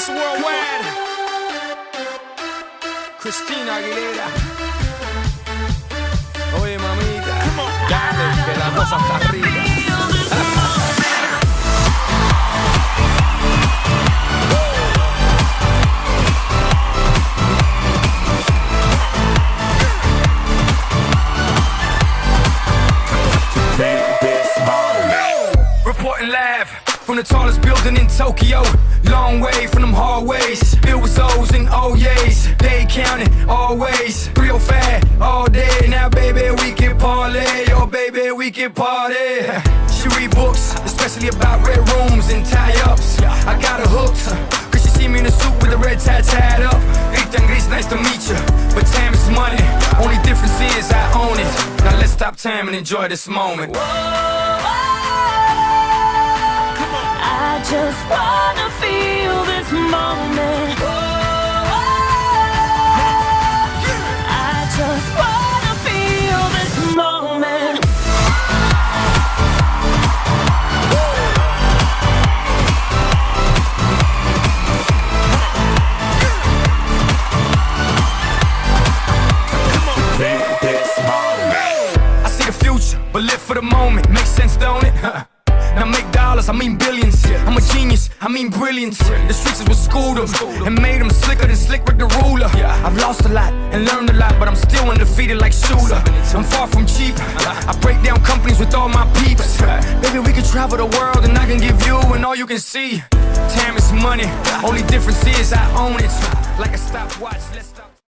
Mr. Worldwide, Christina Aguilera. Oye, mamita, dale, que la cosa está arriba. Reporting live from the tallest building in Tokyo. Long way from them hallways. It was O's and O's. They counting always. Real fat all day. Now baby we can parlay. Oh baby we can party. She read books, especially about red rooms and tie-ups. I got her hooked, cause she see me in a suit with the red tie tied up. Ethan Gris, nice to meet you, but time is money. Only difference is I own it. Now let's stop time and enjoy this moment. I just wanna feel this moment. I just wanna feel this moment. I see the future, but live for the moment. Makes sense, don't it? Now make dollars, I mean billions. I'm a genius, I mean brilliance. The streets is what schooled them and made them slicker than Slick Rick the ruler. I've lost a lot and learned a lot, but I'm still undefeated like Shooter. I'm far from cheap, I break down companies with all my peeps. Baby, we can travel the world and I can give you and all you can see. Time is money, only difference is I own it. Like a stopwatch, let's